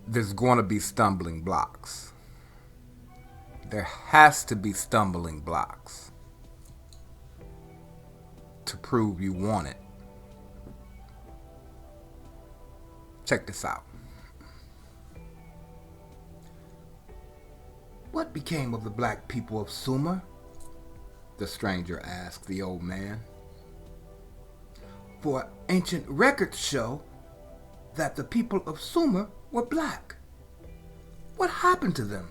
there's going to be stumbling blocks. There has to be stumbling blocks to prove you want it. Check this out. What became of the black people of Sumer? The stranger asked the old man. For ancient records show that the people of Sumer were black. What happened to them?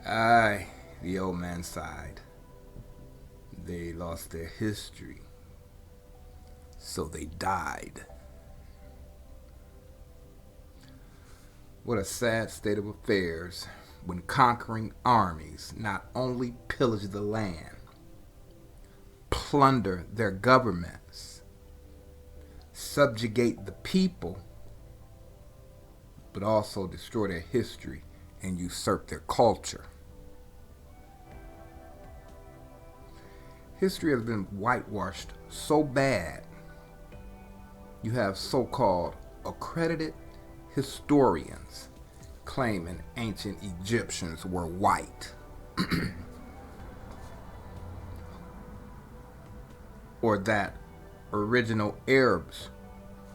Aye, the old man sighed. They lost their history, so they died. What a sad state of affairs when conquering armies not only pillage the land, plunder their governments, subjugate the people, but also destroy their history and usurp their culture. History has been whitewashed so bad, you have so-called accredited historians claiming ancient Egyptians were white. Or that original Arabs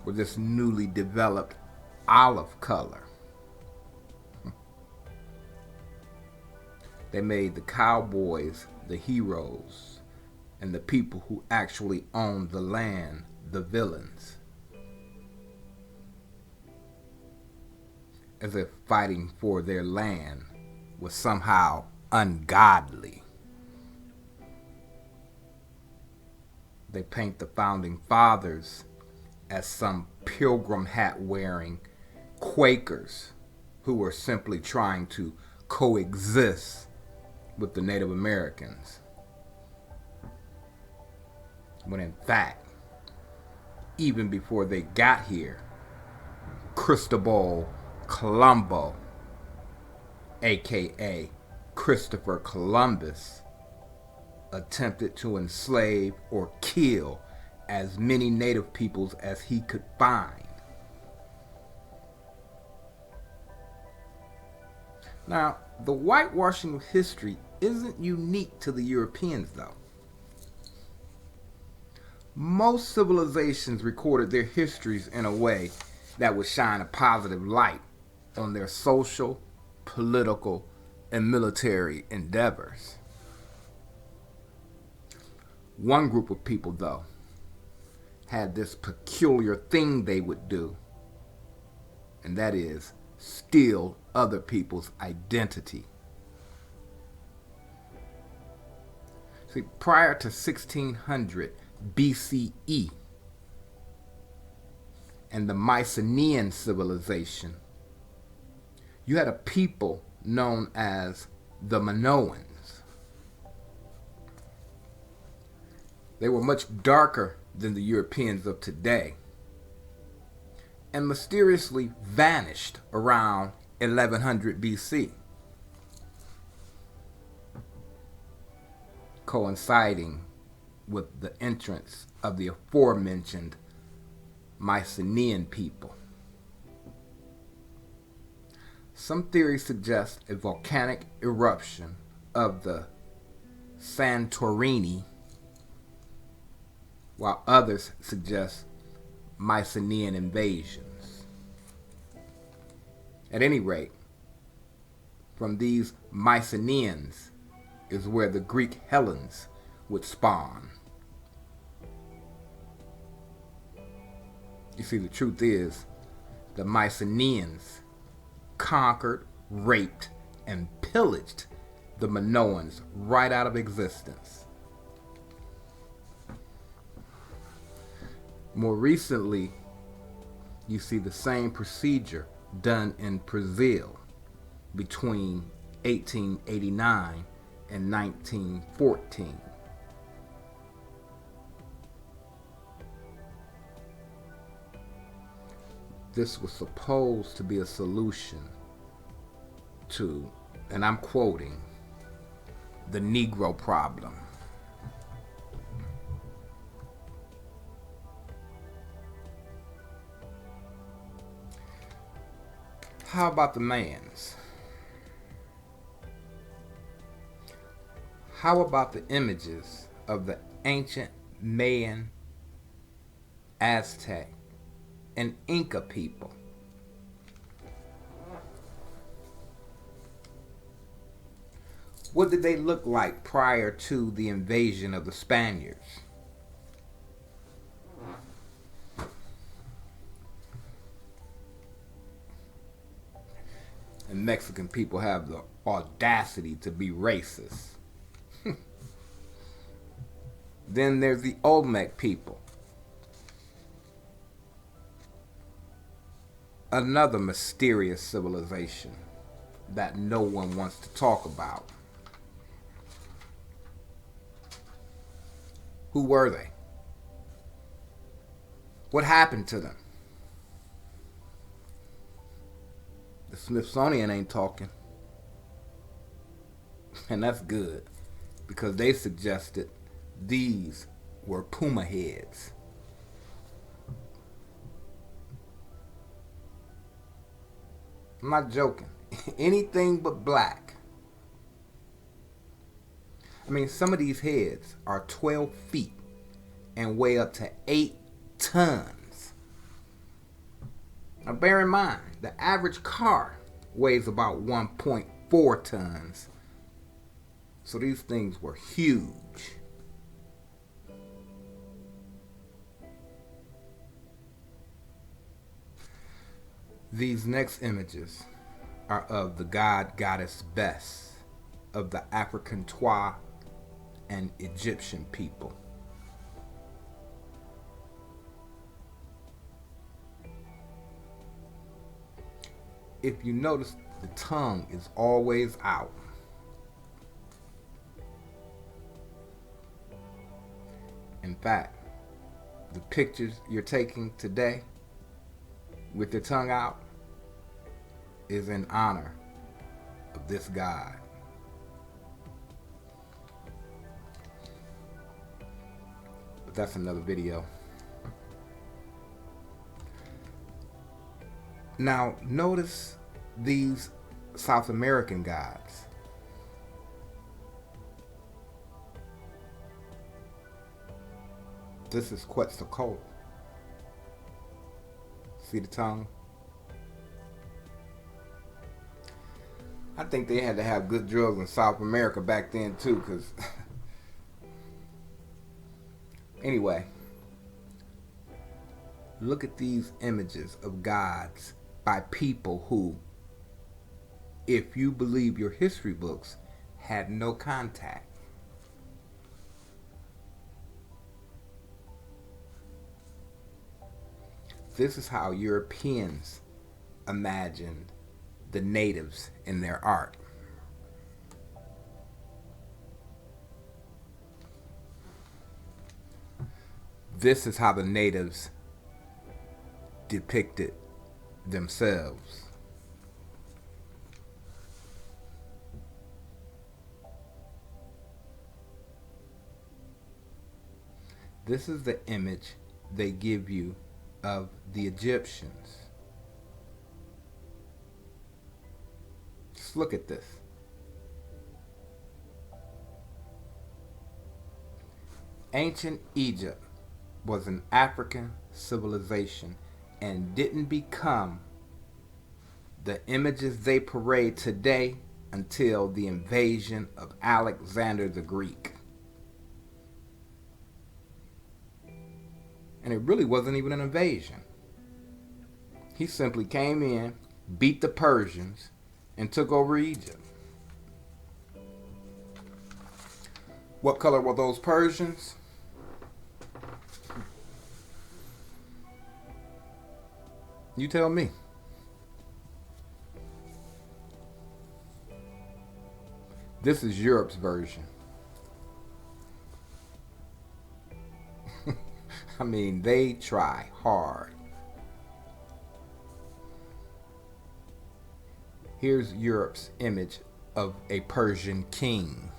were this newly developed olive color. They made the cowboys the heroes and the people who actually owned the land the villains. As if fighting for their land was somehow ungodly. They paint the founding fathers as some pilgrim hat wearing Quakers who were simply trying to coexist with the Native Americans. When in fact, even before they got here, Cristobal Colombo, aka Christopher Columbus, attempted to enslave or kill as many native peoples as he could find. Now, the whitewashing of history isn't unique to the Europeans, though. Most civilizations recorded their histories in a way that would shine a positive light on their social, political, and military endeavors. One group of people, though, had this peculiar thing they would do, and that is steal other people's identity. See, prior to 1600 BCE and the Mycenaean civilization, you had a people known as the Minoans. They were much darker than the Europeans of today and mysteriously vanished around 1100 BC, coinciding with the entrance of the aforementioned Mycenaean people. Some theories suggest a volcanic eruption of the Santorini, while others suggest Mycenaean invasions. At any rate, from these Mycenaeans is where the Greek Hellenes would spawn. You see, the truth is, the Mycenaeans conquered, raped, and pillaged the Minoans right out of existence. More recently, you see the same procedure done in Brazil between 1889 and 1914. This was supposed to be a solution to, and I'm quoting, the Negro problem. How about the Mayans? How about the images of the ancient Mayan, Aztec, and Inca people? What did they look like prior to the invasion of the Spaniards? And Mexican people have the audacity to be racist. Then there's the Olmec people. Another mysterious civilization that no one wants to talk about. Who were they? What happened to them? The Smithsonian ain't talking. And that's good, because they suggested these were puma heads. I'm not joking. Anything but black. I mean, some of these heads are 12 feet and weigh up to 8 tons. Now bear in mind, the average car weighs about 1.4 tons. So these things were huge. These next images are of the god goddess Bes of the African Twa and Egyptian people. If you notice, the tongue is always out. In fact, the pictures you're taking today with your tongue out is in honor of this god. But that's another video. Now, notice these South American gods. This is Quetzalcoatl. See the tongue? I think they had to have good drugs in South America back then too, because anyway, look at these images of gods by people who, if you believe your history books, had no contact. This is how Europeans imagined the natives in their art. This is how the natives depicted themselves. This is the image they give you of the Egyptians. Just look at this. Ancient Egypt was an African civilization and didn't become the images they parade today until the invasion of Alexander the Greek. And it really wasn't even an invasion. He simply came in, beat the Persians, and took over Egypt. What color were those Persians? You tell me. This is Europe's version. I mean, they try hard. Here's Europe's image of a Persian king.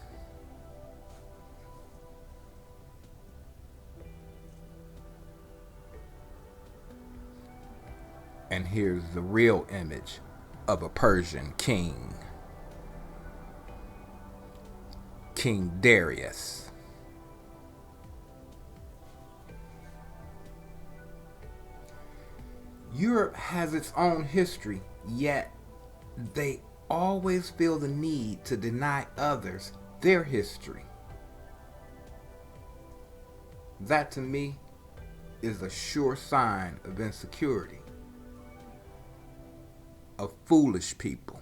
And here's the real image of a Persian king, King Darius. Europe has its own history, yet they always feel the need to deny others their history. That to me is a sure sign of insecurity, of foolish people.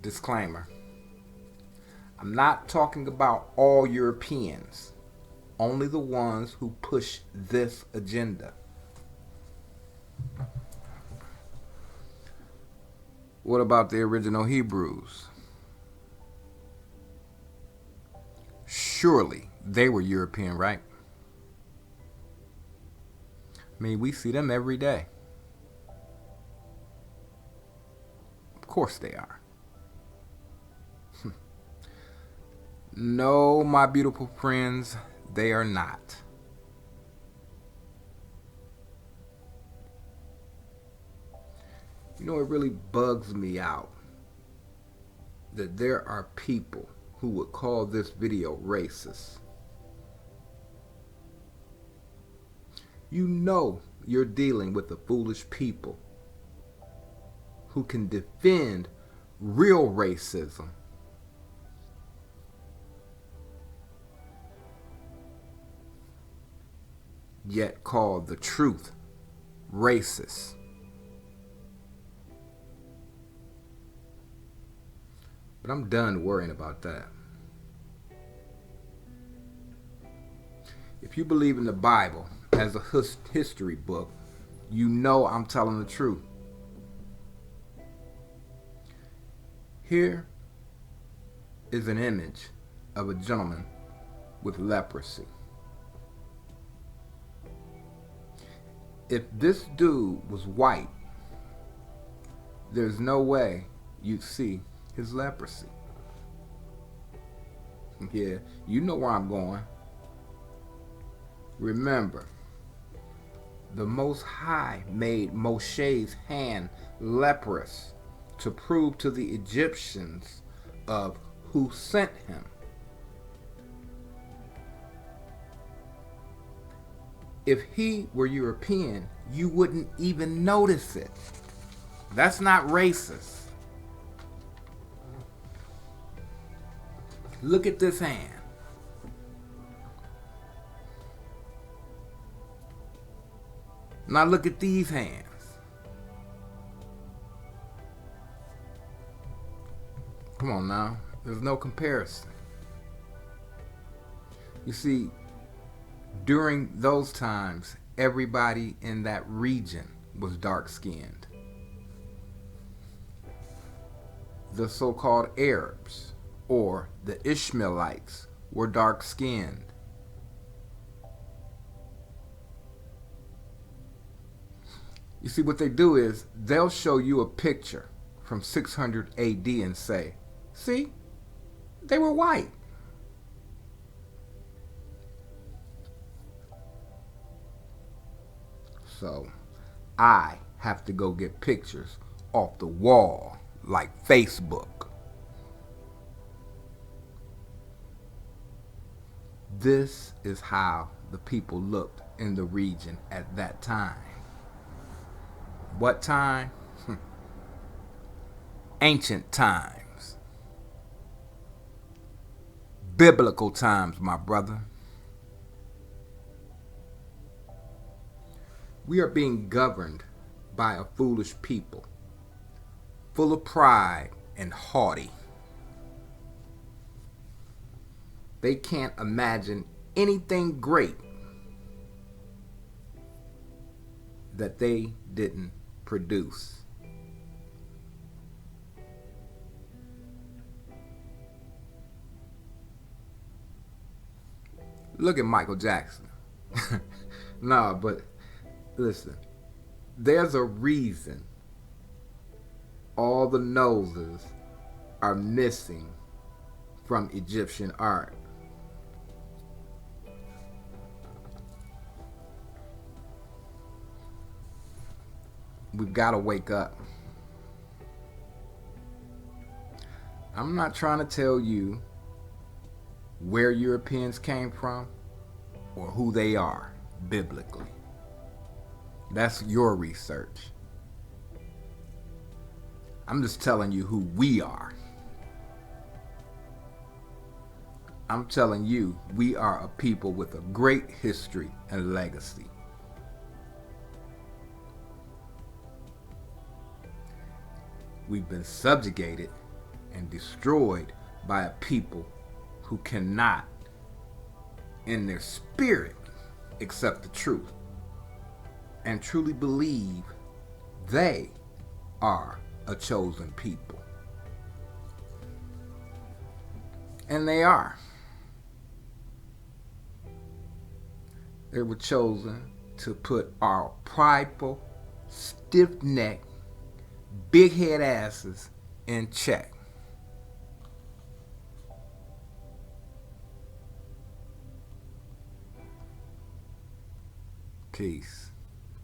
Disclaimer: I'm not talking about all Europeans, only the ones who push this agenda. What about the original Hebrews? Surely they were European, right? I mean, we see them every day. Of course they are. No, my beautiful friends, they are not. You know, it really bugs me out that there are people who would call this video racist. You know you're dealing with the foolish people who can defend real racism, yet call the truth racist. But I'm done worrying about that. If you believe in the Bible as a history book, you know I'm telling the truth. Here is an image of a gentleman with leprosy. If this dude was white, there's no way you'd see his leprosy. Yeah, you know where I'm going. Remember, the Most High made Moshe's hand leprous to prove to the Egyptians of who sent him. If he were European, you wouldn't even notice it. That's not racist. Look at this hand. Now look at these hands. Come on now. There's no comparison. You see, during those times, everybody in that region was dark-skinned. The so-called Arabs, or the Ishmaelites, were dark-skinned. You see, what they do is they'll show you a picture from 600 AD and say, see, they were white. So I have to go get pictures off the wall like Facebook. This is how the people looked in the region at that time. What time? Ancient times. Biblical times, my brother. We are being governed by a foolish people, full of pride and haughty. They can't imagine anything great that they didn't produce. Look at Michael Jackson. No, but listen, there's a reason all the noses are missing from Egyptian art. we've got to wake up. I'm not trying to tell you where Europeans came from or who they are biblically. That's your research. I'm just telling you who we are. I'm telling you, we are a people with a great history and legacy. We've been subjugated and destroyed by a people who cannot, in their spirit, accept the truth and truly believe they are a chosen people. And they are. They were chosen to put our prideful, stiff-necked, big-head asses in check. Peace.